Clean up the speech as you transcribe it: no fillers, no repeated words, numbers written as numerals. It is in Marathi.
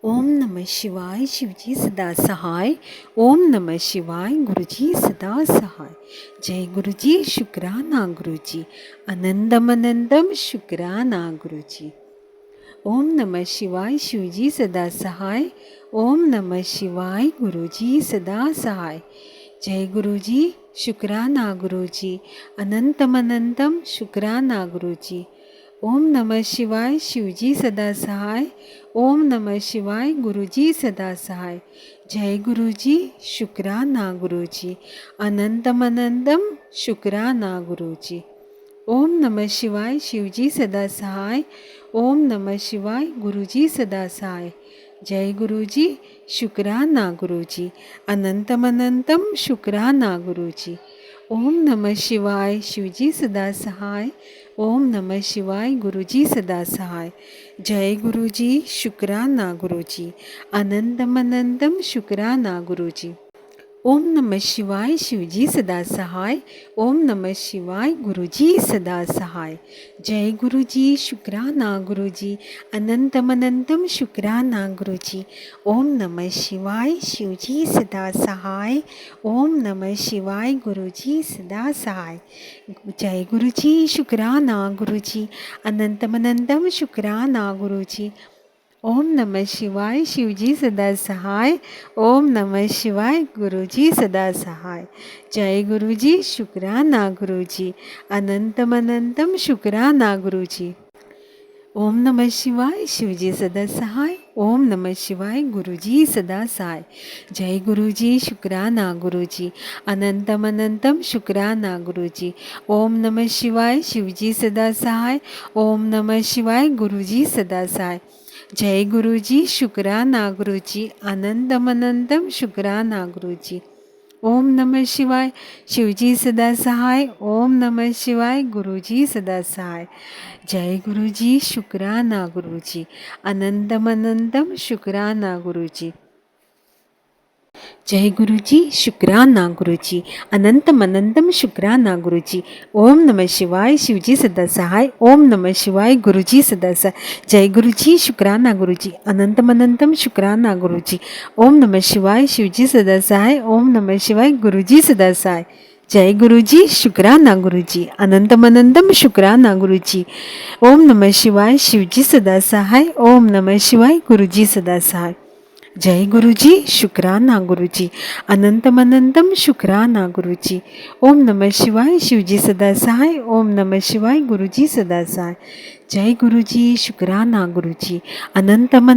ओम नमः शिवाय शिवजी सदा सहाय। ओम नमः शिवाय गुरुजी सदा सहाय। जय गुरुजी शुक्राना गुरुजी आनंदम शुक्राना गुरुजी। ओम नमः शिवाय शिवजी सदा सहाय। ओम नमः शिवाय गुरुजी सदा सहाय। जय गुरुजी शुक्राना गुरुजी अनंतम शुक्राना गुरुजी। ओम नमः शिवाय शिवजी सदा सहाय। ओम नमः शिवाय गुरुजी सदा सहाय। जय गुरुजी शुक्राना गुरुजी अनंतम शुक्राना गुरुजी। ओम नमः शिवाय शिवजी सदा सहाय। ओम नमः शिवाय गुरुजी सदा सहाय। जय गुरुजी शुक्राना गुरुजी अनंतम शुक्राना गुरुजी। ओम नमः शिवाय शिवजी सदा सहाय। ओम नमः शिवाय गुरुजी सदा सहाय। जय गुरुजी शुक्राना गुरुजी अनंतम शुक्राना गुरुजी। ओम नमः शिवाय शिवजी सदा सहाय। ओम नमः शिवाय गुरुजी सदा सहाय। जय गुरुजी शुक्राना गुरुजी अनंतम शुक्राना गुरुजी। ओम नमः शिवाय शिवजी सदा सहाय। ओम नमः शिवाय गुरुजी सदा सहाय। जय गुरुजी शुक्राना गुरुजी अनंतम शुक्राना गुरुजी। ओम नमः शिवाय शिवजी सदा सहाय। ओम नमः शिवाय गुरुजी सदा सहाय। जय गुरुजी शुक्राना गुरुजी अनंतम शुक्राना गुरुजी। ओम नमः शिवाय शिवजी सदा सहाय। ओम नमः शिवाय गुरुजी सदा सहाय। जय गुरुजी शुक्राना गुरुजी अनंतम शुक्राना गुरुजी। ओम नमः शिवाय शिवजी सदा सहाय। ओम नमः शिवाय गुरुजी सदा सहाय। जय गुरुजी शुक्राना गुरुजी अनंतम शुक्राना गुरुजी। ओम नमः शिवाय शिवजी सदा सहाय। ओम नमः शिवाय गुरुजी सदा सहाय। जय गुरुजी शुक्राना गुरुजी अनंतम शुक्राना गुरुजी। जय गुरुजी शुक्राना गुरुजी अनंतम शुक्राना गुरुजी। ओम नमः शिवाय शिवजी सदा सहाय। ओम नमः शिवाय गुरुजी सदा सहाय। जय गुरुजी शुक्राना गुरुजी अनंतम शुक्राना गुरुजी। ओम नमः शिवाय शिवजी सदा सहाय। ओम नमः शिवाय गुरुजी सदा सहाय। जय गुरुजी शुक्राना गुरुजी अनंतम शुक्राना गुरुजी। ओम नमः शिवाय शिवजी सदा सहाय। ओम नमः शिवाय गुरुजी सदा सहाय। जय गुरुजी शुक्राना गुरुजी अनंतम शुक्राना गुरुजी। ओम नमः शिवाय शिवजी सदा सहाय। ओम नमः शिवाय गुरुजी सदा सहाय। जय गुरुजी शुक्राना गुरुजी अनंतम